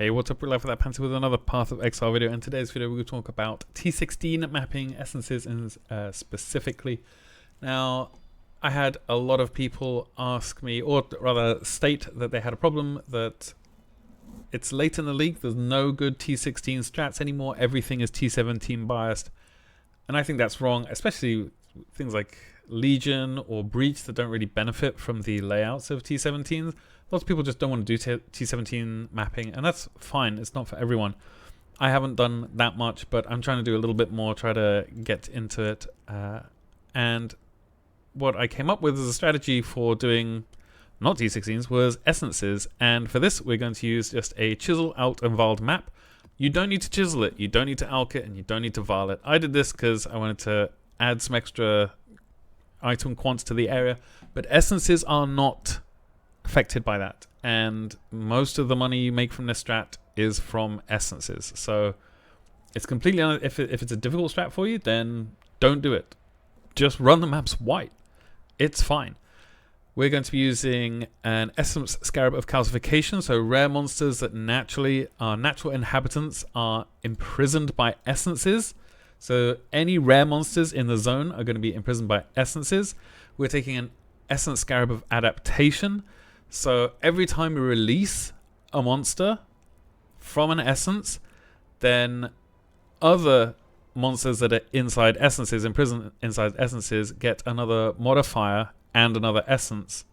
Hey, what's up, Life Without Pants with another Path of Exile video. In today's video, we're going to talk about T16 mapping essences and specifically. Now, I had a lot of people ask me, or rather state that they had a problem that it's late in the league. There's no good T16 strats anymore. Everything is T17 biased. And I think that's wrong, especially things like Legion or Breach that don't really benefit from the layouts of T17s. Lots of people just don't want to do T17 mapping, and that's fine. It's not for everyone. I haven't done that much, but I'm trying to do a little bit more, try to get into it. And what I came up with as a strategy for doing not T16s was essences. And for this, we're going to use just a chisel, alt, and valed map. You don't need to chisel it, you don't need to alk it, and you don't need to val it. I did this because I wanted to add some extra item quants to the area, but essences are not affected by that, and most of the money you make from this strat is from essences. So it's completely if it's a difficult strat for you, then don't do it. Just run the maps white. It's fine. We're going to be using an essence scarab of calcification, so rare monsters that naturally are natural inhabitants are imprisoned by essences. So any rare monsters in the zone are going to be imprisoned by essences. We're taking an essence scarab of adaptation. So every time we release a monster from an essence, then other monsters that are inside essences, imprisoned inside essences, get another modifier and another essence.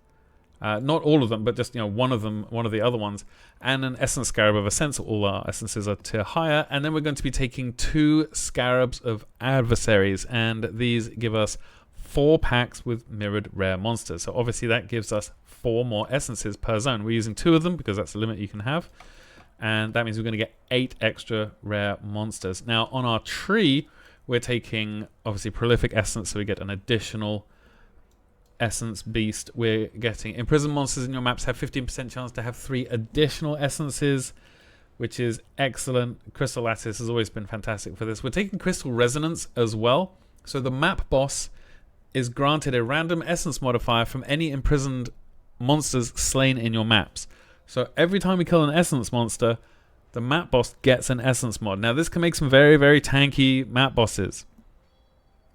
Not all of them, but just one of them, one of the other ones, and an essence scarab of ascent. So all our essences are tier higher, and then we're going to be taking 2 scarabs of adversaries, and these give us 4 packs with mirrored rare monsters. So obviously that gives us 4 more essences per zone. We're using 2 of them because that's the limit you can have, and that means we're going to get 8 extra rare monsters. Now on our tree, we're taking obviously prolific essence, so we get an additional essence beast. We're getting imprisoned monsters in your maps have 15% chance to have 3 additional essences, which is excellent. Crystal lattice has always been fantastic for this. We're taking crystal resonance as well, so the map boss is granted a random essence modifier from any imprisoned monsters slain in your maps. So every time we kill an essence monster, the map boss gets an essence mod. Now this can make some very, very tanky map bosses.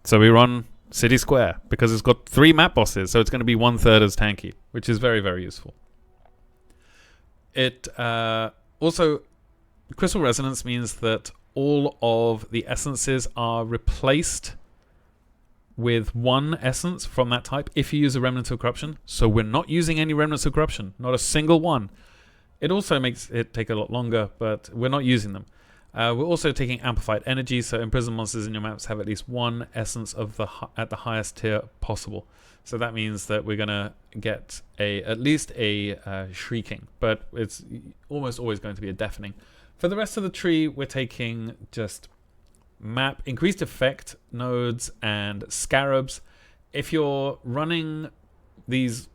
So we run City Square because it's got 3 map bosses, so it's going to be 1/3 as tanky, which is very, very useful. It also, crystal resonance means that all of the essences are replaced with 1 essence from that type if you use a remnant of corruption. So we're not using any remnants of corruption, not a single one. It also makes it take a lot longer, but we're not using them. We're also taking amplified energy, so imprisoned monsters in your maps have at least 1 essence of at the highest tier possible. So that means that we're gonna get at least a shrieking, but it's almost always going to be a deafening. For the rest of the tree, we're taking just map increased effect nodes and scarabs. If you're running these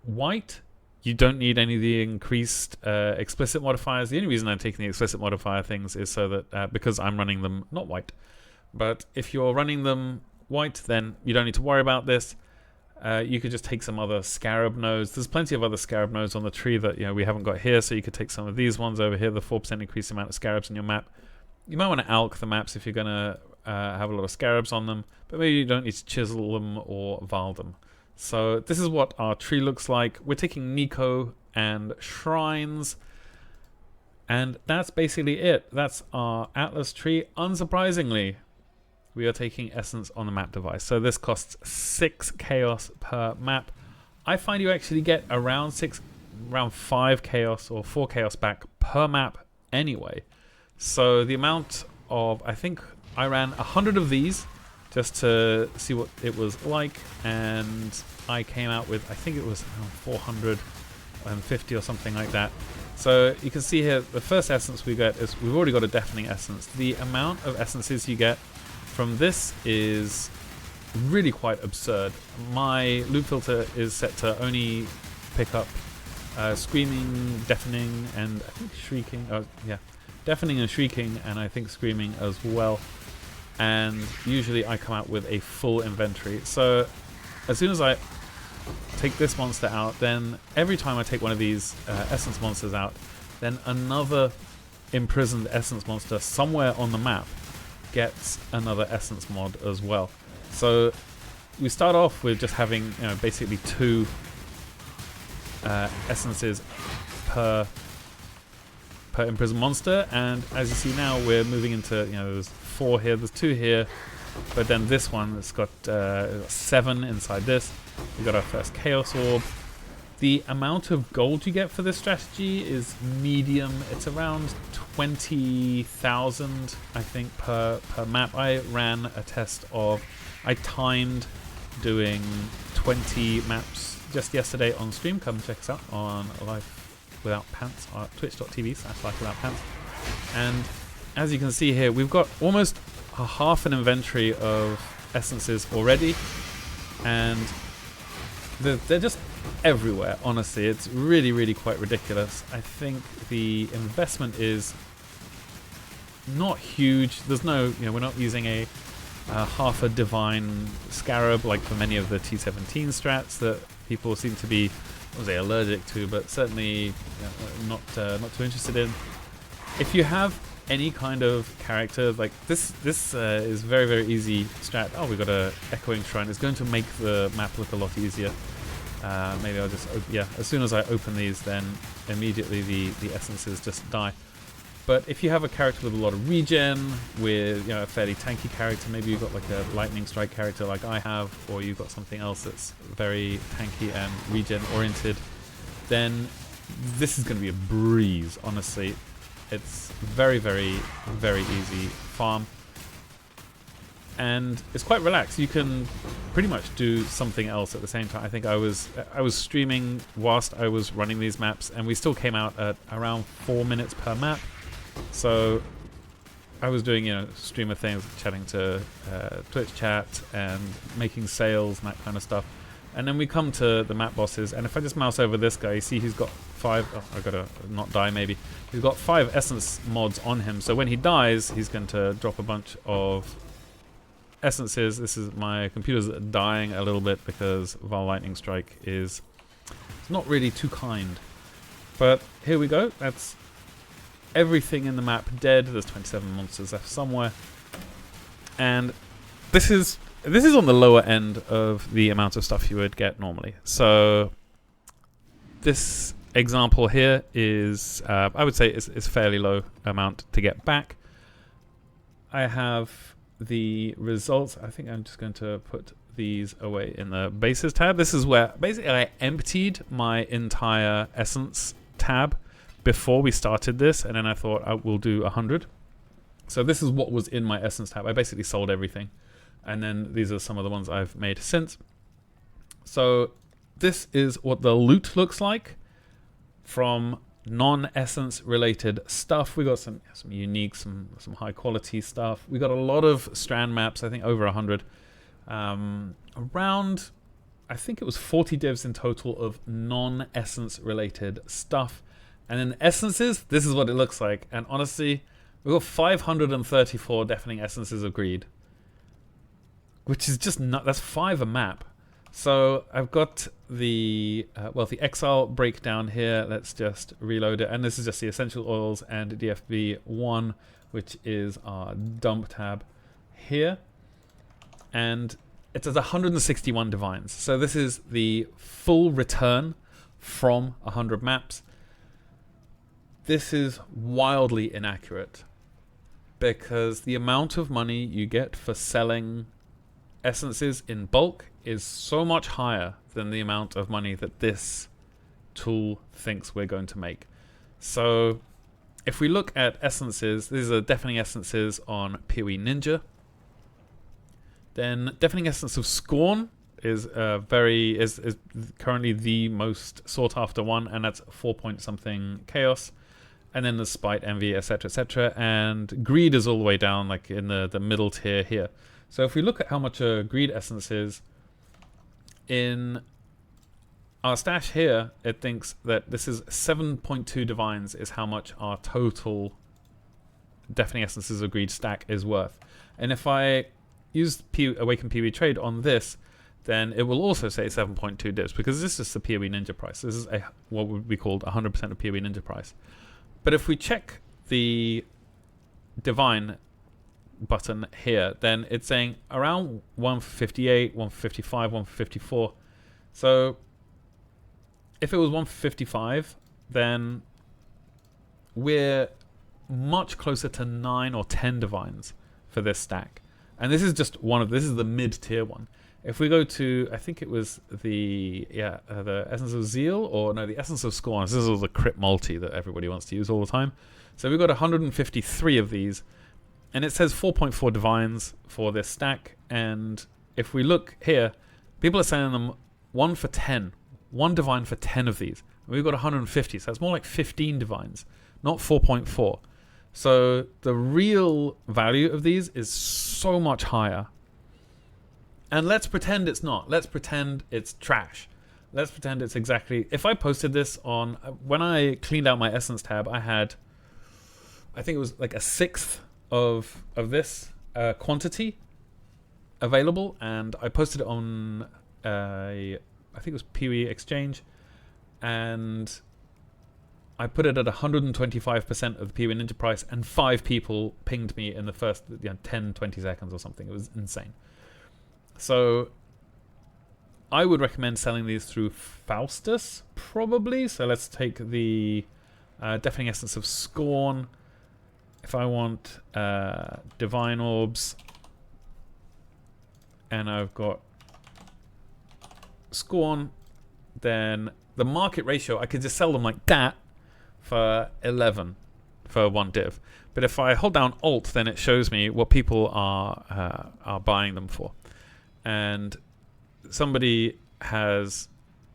white, you don't need any of the increased explicit modifiers. The only reason I'm taking the explicit modifier things is so that because I'm running them not white. But if you're running them white, then you don't need to worry about this. You could just take some other scarab nodes. There's plenty of other scarab nodes on the tree that we haven't got here, so you could take some of these ones over here, the 4% increased amount of scarabs in your map. You might want to alk the maps if you're going to have a lot of scarabs on them, but maybe you don't need to chisel them or val them. So this is what our tree looks like. We're taking Nico and shrines, and that's basically it. That's our Atlas tree. Unsurprisingly, we are taking essence on the map device. So this costs 6 chaos per map. I find you actually get around 5 chaos or 4 chaos back per map anyway. So the amount of, I think I ran 100 of these just to see what it was like, and I came out with, I think it was 450 or something like that. So you can see here, the first essence we get is, we've already got a deafening essence. The amount of essences you get from this is really quite absurd. My loop filter is set to only pick up screaming, deafening, and I think shrieking. Deafening and shrieking, and I think screaming as well. And usually I come out with a full inventory. So as soon as I take this monster out, then every time I take one of these essence monsters out, then another imprisoned essence monster somewhere on the map gets another essence mod as well. So we start off with just having, you know, basically 2 essences per imprisoned monster, and as you see now we're moving into, you know, there's 4 here, there's 2 here, but then this one it's got 7 inside this. We got our first Chaos Orb. The amount of gold you get for this strategy is medium. It's around 20,000, I think, per map. I ran a test of, I timed doing 20 maps just yesterday on stream. Come check us out on lifewithoutpants, twitch.tv/lifewithoutpants. And as you can see here, we've got almost a half an inventory of essences already, and they're just everywhere. Honestly, it's really quite ridiculous. I think the investment is not huge. There's no, you know, we're not using a half a divine scarab like for many of the T17 strats that people seem to be, what was they, allergic to, but certainly, you know, not too interested in. If you have any kind of character like this is very easy strat. Oh, we got a echoing shrine. It's going to make the map look a lot easier. Maybe I'll just, yeah, as soon as I open these, then immediately the essences just die. But if you have a character with a lot of regen, with, you know, a fairly tanky character, maybe you've got like a lightning strike character like I have, or you've got something else that's very tanky and regen oriented, then this is going to be a breeze. Honestly, it's very easy farm, and it's quite relaxed. You can pretty much do something else at the same time. I think I was streaming whilst I was running these maps, and we still came out at around 4 minutes per map. So I was doing, you know, streamer things, chatting to Twitch chat and making sales and that kind of stuff. And then we come to the map bosses, and if I just mouse over this guy, you see he's got 5, oh, I gotta not die maybe. He's got 5 essence mods on him, so when he dies, he's going to drop a bunch of essences. This is, my computer's dying a little bit because Val Lightning Strike is, it's not really too kind. But here we go, that's everything in the map dead. There's 27 monsters left somewhere. And this is on the lower end of the amount of stuff you would get normally. So this example here is, I would say, is fairly low amount to get back. I have the results. I think I'm just going to put these away in the bases tab. This is where basically I emptied my entire essence tab before we started this, and then I thought I will do 100. So this is what was in my essence tab. I basically sold everything. And then these are some of the ones I've made since. So this is what the loot looks like from non-essence related stuff. We got some unique, some high quality stuff. We got a lot of strand maps, I think over 100. Around, I think it was 40 divs in total of non-essence related stuff. And then essences, this is what it looks like. And honestly, we've got 534 deafening essences of greed, which is just not, that's 5 a map. So I've got the Wealthy Exile breakdown here. Let's just reload it. And this is just the Essential Oils and DFB1, which is our dump tab here. And it says 161 divines. So this is the full return from 100 maps. This is wildly inaccurate because the amount of money you get for selling essences in bulk is so much higher than the amount of money that this tool thinks we're going to make. So if we look at essences, these are deafening essences on PoE Ninja. Then deafening essence of Scorn is is currently the most sought after one, and that's 4 point something chaos. And then there's Spite, Envy, etc. And Greed is all the way down, like in the middle tier here. So if we look at how much a Greed essence is, in our stash here, it thinks that this is 7.2 divines is how much our total deafening essences of Greed stack is worth. And if I use Awaken PoE Trade on this, then it will also say 7.2 divs, because this is just the PoE Ninja price. This is what would be called 100% of PoE Ninja price. But if we check the divine button here, then it's saying around 158, 155, 154. So if it was 155, then we're much closer to 9 or 10 divines for this stack. And this is just this is the mid-tier one. If we go to, I think it was the Essence of Zeal, or no, the Essence of Scorn. This is the crit multi that everybody wants to use all the time. So we've got 153 of these, and it says 4.4 divines for this stack. And if we look here, people are selling them 1 for 10, 1 divine for 10 of these. And we've got 150, so it's more like 15 divines, not 4.4. So the real value of these is so much higher. And let's pretend it's not. Let's pretend it's trash. Let's pretend it's exactly... If I posted this on... When I cleaned out my Essence tab, I had... I think it was like a sixth of this quantity available. And I posted it on... I think it was Peewee Exchange. And I put it at 125% of the Peewee Ninja price. And 5 people pinged me in the first 10, 20 seconds or something. It was insane. So I would recommend selling these through Faustus, probably. So let's take the Deafening Essence of Scorn. If I want Divine Orbs, and I've got Scorn, then the market ratio, I could just sell them like that for 11 for 1 div. But if I hold down Alt, then it shows me what people are buying them for. And somebody has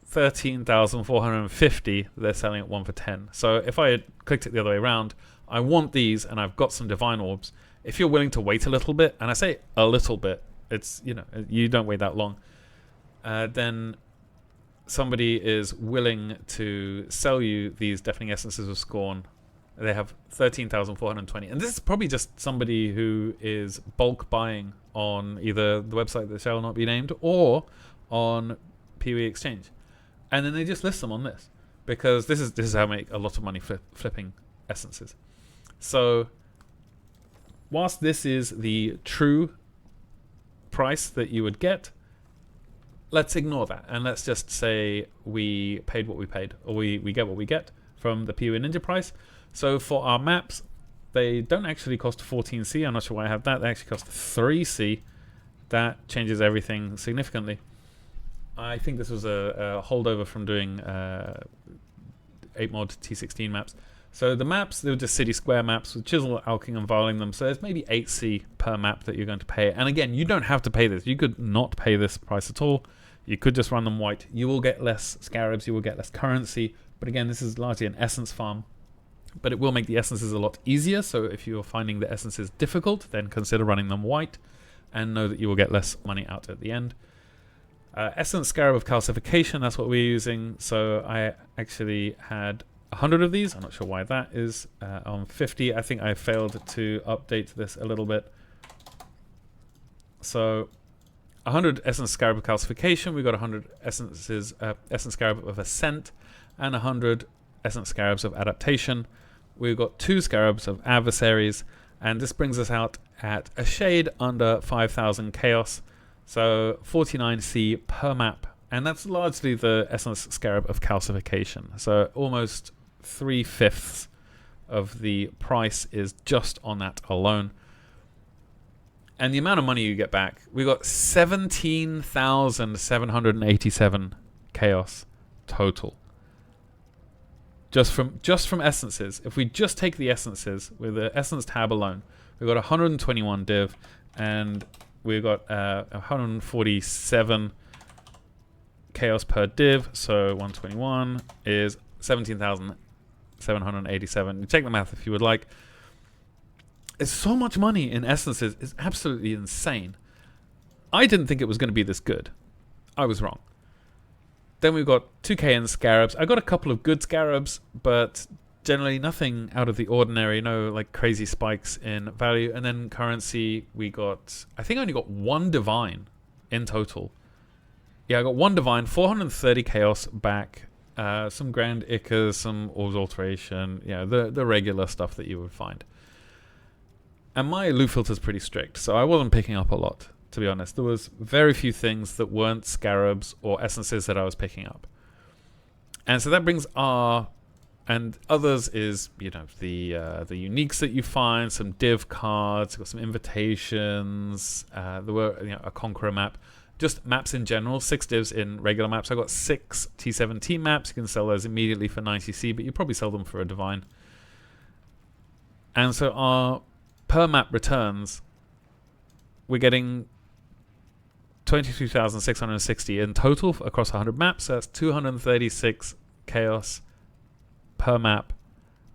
13,450, they're selling at 1 for 10. So if I had clicked it the other way around, I want these and I've got some Divine Orbs. If you're willing to wait a little bit, and I say a little bit, it's, you don't wait that long, then somebody is willing to sell you these Deafening Essences of Scorn. They have 13,420. And this is probably just somebody who is bulk buying on either the website that shall not be named or on Peewee Exchange. And then they just list them on this. Because this is how I make a lot of money flipping essences. So whilst this is the true price that you would get, let's ignore that. And let's just say we paid what we paid. Or we get what we get from the Peewee Ninja price. So for our maps, they don't actually cost 14C. I'm not sure why I have that. They actually cost 3C. That changes everything significantly. I think this was a holdover from doing 8-mod T16 maps. So the maps, they were just city square maps with chisel, alking, and viling them. So there's maybe 8C per map that you're going to pay. And again, you don't have to pay this. You could not pay this price at all. You could just run them white. You will get less Scarabs. You will get less currency. But again, this is largely an essence farm. But it will make the essences a lot easier. So if you're finding the essences difficult, then consider running them white and know that you will get less money out at the end. Essence Scarab of Calcification, that's what we're using. So I actually had 100 of these. I'm not sure why that is on 50. I think I failed to update this a little bit. So 100 Essence Scarab of Calcification. We got 100 essences, Essence Scarab of Ascent, and 100 Essence Scarabs of Adaptation. We've got 2 Scarabs of Adversaries, and this brings us out at a shade under 5,000 Chaos, so 49C per map, and that's largely the Essence Scarab of Calcification. So almost 3/5 of the price is just on that alone. And the amount of money you get back, we got 17,787 Chaos total. Just from essences. If we just take the essences with the essence tab alone, we've got 121 div, and we've got 147 chaos per div. So 121 is 17,787. You take the math if you would like. It's so much money in essences. It's absolutely insane. I didn't think it was going to be this good. I was wrong. Then we've got 2k in Scarabs. I got a couple of good Scarabs, but generally nothing out of the ordinary. No like crazy spikes in value. And then currency, we got... I think I only got 1 Divine in total. Yeah, I got 1 Divine, 430 Chaos back, some Grand Ickers, some Orbs Alteration, the regular stuff that you would find. And my loot filter is pretty strict, so I wasn't picking up a lot, to be honest. There was very few things that weren't Scarabs or Essences that I was picking up. And so that brings our... And others is, the uniques that you find, some div cards, got some invitations, there were a Conqueror map, just maps in general, 6 divs in regular maps. I got 6 T17 maps. You can sell those immediately for 90C, but you probably sell them for a divine. And so our per map returns, we're getting 22,660 in total across 100 maps. So that's 236 chaos per map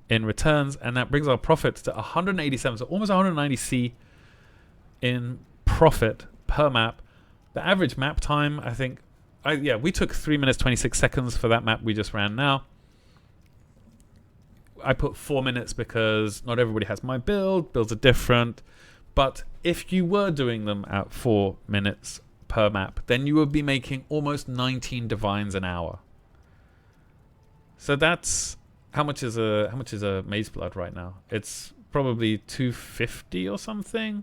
in returns, and that brings our profit to 187, so almost 190C in profit per map. The average map time, I think, we took 3 minutes 26 seconds for that map we just ran now. I put 4 minutes because not everybody has my builds are different, but if you were doing them at 4 minutes per map, then you would be making almost 19 divines an hour. So that's how much is a Maze Blood right now? It's probably 250 or something.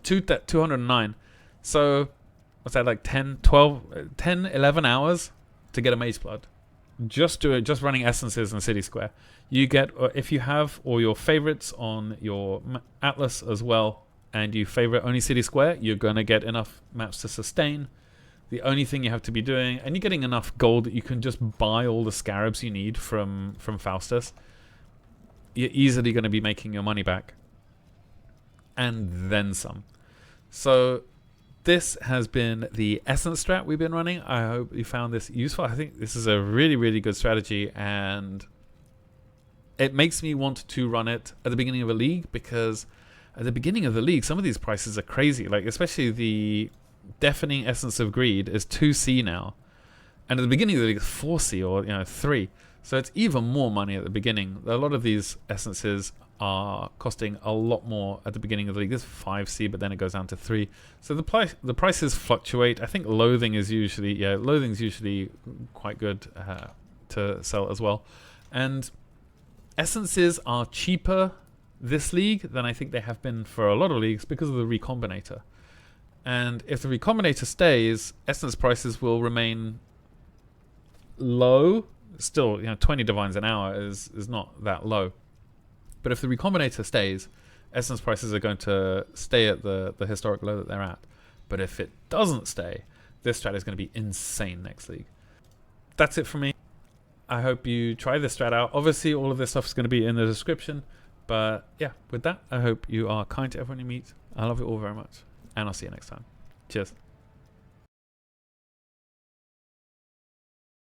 209. So what's that, like 10, 11 hours to get a Maze Blood? Just running Essences in City Square. You get, if you have all your favorites on your Atlas as well, and you favorite only City Square, you're going to get enough maps to sustain. The only thing you have to be doing, and you're getting enough gold that you can just buy all the Scarabs you need from Faustus. You're easily going to be making your money back. And then some. So this has been the Essence Strat we've been running. I hope you found this useful. I think this is a really, really good strategy, and it makes me want to run it at the beginning of a league, because at the beginning of the league, some of these prices are crazy. Like, especially the Deafening Essence of Greed is 2C now, and at the beginning of the league it's 4C or 3. So it's even more money at the beginning. A lot of these essences are costing a lot more at the beginning of the league. This is 5C, but then it goes down to 3. So the prices fluctuate. I think loathing's usually quite good to sell as well. And essences are cheaper this league than I think they have been for a lot of leagues because of the Recombinator. And if the Recombinator stays, essence prices will remain low. Still, 20 divines an hour is not that low. But if the Recombinator stays, essence prices are going to stay at the historic low that they're at. But if it doesn't stay, this strat is going to be insane next league. That's it from me. I hope you try this strat out. Obviously, all of this stuff is going to be in the description. But yeah, with that, I hope you are kind to everyone you meet. I love you all very much. And I'll see you next time. Cheers.